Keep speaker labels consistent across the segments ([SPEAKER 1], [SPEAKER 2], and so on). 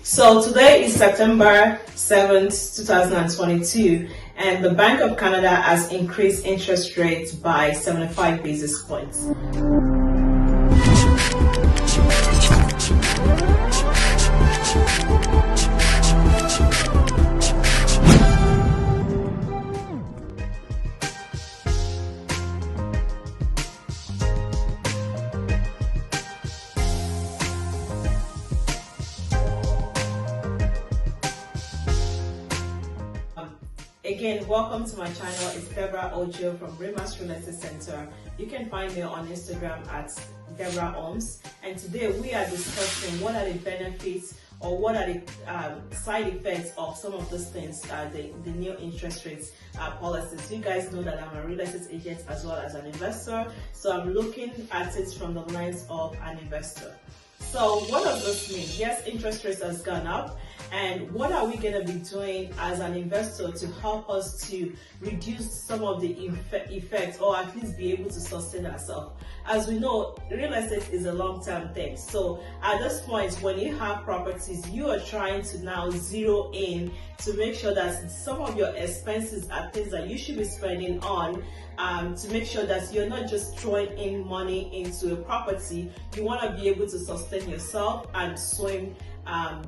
[SPEAKER 1] So today is September 7th, 2022, and the Bank of Canada has increased interest rates by 75 basis points. Again, welcome to my channel. It's Deborah from Rimas Real Estate Center. You can find me on Instagram at Debora Homes. And today we are discussing what are the benefits or what are the side effects of some of those things, the new interest rates policies. You guys know that I'm a real estate agent as well as an investor, so I'm looking at it from the lens of an investor. So what does this mean? Yes, interest rates has gone up, and what are we going to be doing as an investor to help us to reduce some of the effects, or at least be able to sustain ourselves? As we know, real estate is a long-term thing. So at this point, when you have properties, you are trying to now zero in to make sure that some of your expenses are things that you should be spending on, to make sure that you're not just throwing in money into a property. You want to be able to sustain yourself and swim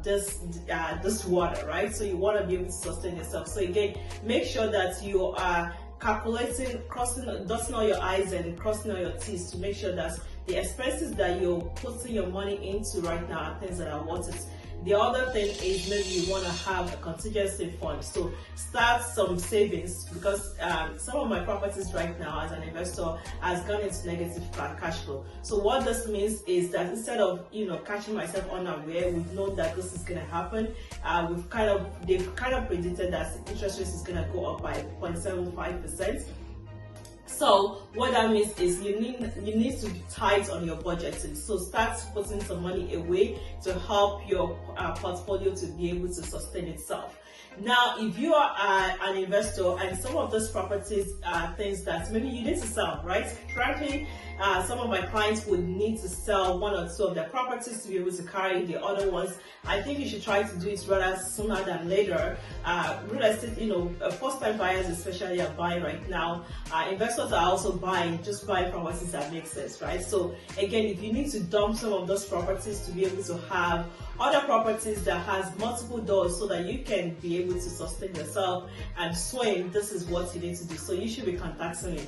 [SPEAKER 1] this water, right? So you want to be able to sustain yourself. So again, make sure that you are calculating, dotting all your I's and crossing all your T's to make sure that the expenses that you're putting your money into right now are things that are worth it. The other thing is maybe you want to have a contingency fund. So start some savings, because some of my properties right now as an investor has gone into negative cash flow. So what this means is that instead of catching myself unaware, we've known that this is going to happen. They've kind of predicted that interest rates is going to go up by 0.75%. So what that means is you need to be tight on your budgeting. So start putting some money away to help your portfolio to be able to sustain itself. Now, if you are an investor and some of those properties are things that maybe you need to sell, right? Frankly, some of my clients would need to sell one or two of their properties to be able to carry the other ones. I think you should try to do it rather sooner than later. Real estate, first-time buyers especially are buying right now. Investors are also just buying properties that make sense, right? So again, if you need to dump some of those properties to be able to have other properties that has multiple doors so that you can be able to sustain yourself and swim, this is what you need to do. So you should be contacting me.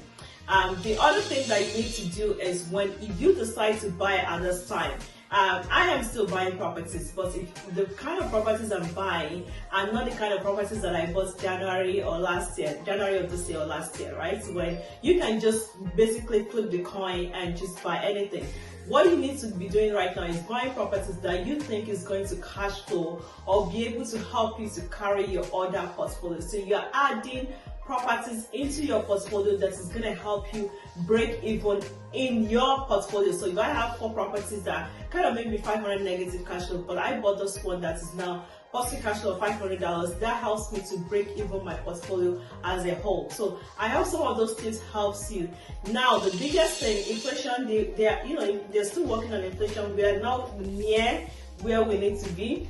[SPEAKER 1] The other thing that you need to do is if you decide to buy at this time, I am still buying properties, but if the kind of properties I'm buying are not the kind of properties that I bought January of this year or last year, right? When you can just basically flip the coin and just buy anything. What you need to be doing right now is buying properties that you think is going to cash flow or be able to help you to carry your other portfolio. So you're adding properties into your portfolio that is going to help you break even in your portfolio. So if I have 4 properties that kind of make me 500 negative cash flow, but I bought this one that is now positive cash flow of $500, that helps me to break even my portfolio as a whole. So I hope some of those tips helps you. Now, the biggest thing, inflation, they're still working on inflation. We are not near where we need to be.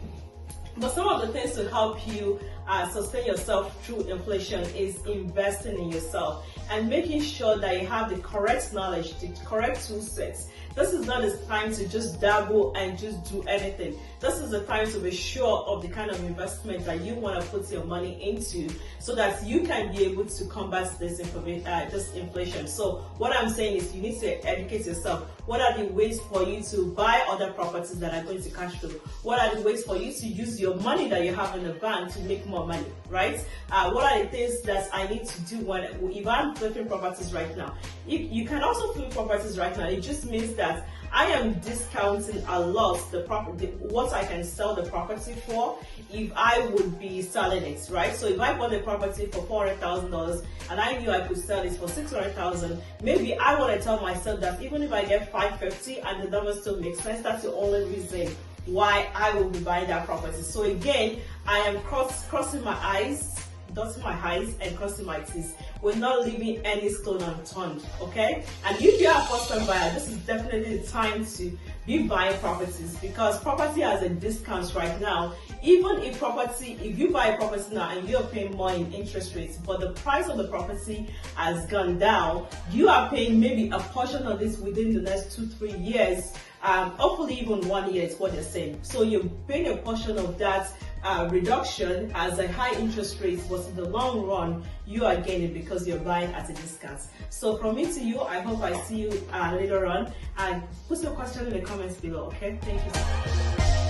[SPEAKER 1] But some of the things to help you sustain yourself through inflation is investing in yourself and making sure that you have the correct knowledge, the correct tool sets. This is not the time to just dabble and just do anything. This is the time to be sure of the kind of investment that you want to put your money into so that you can be able to combat this inflation. So what I'm saying is you need to educate yourself. What are the ways for you to buy other properties that are going to cash flow? What are the ways for you to use your money that you have in the bank to make more money, right? What are the things that I need to do if I'm flipping properties right now? You can also flip properties right now. It just means that I am discounting a lot what I can sell the property for if I would be selling it, right? So if I bought the property for $400,000 and I knew I could sell it for $600,000, maybe I want to tell myself that even if I get $550 and the numbers still make sense, that's the only reason why I will be buying that property. So again, I am crossing my eyes, dotting my I's and crossing my T's. We're not leaving any stone unturned, okay? And if you are a first-time buyer, this is definitely the time to be buying properties, because property has a discount right now. Even if you buy a property now and you're paying more in interest rates, but the price of the property has gone down, you are paying maybe a portion of this within the next 2-3 years. Hopefully even 1 year is what they're saying. So you're paying a portion of that reduction as a high interest rate, but in the long run, you are gaining because you're buying at a discount. So from me to you, I hope I see you later on, and put your question in the comments below, okay? Thank you so much.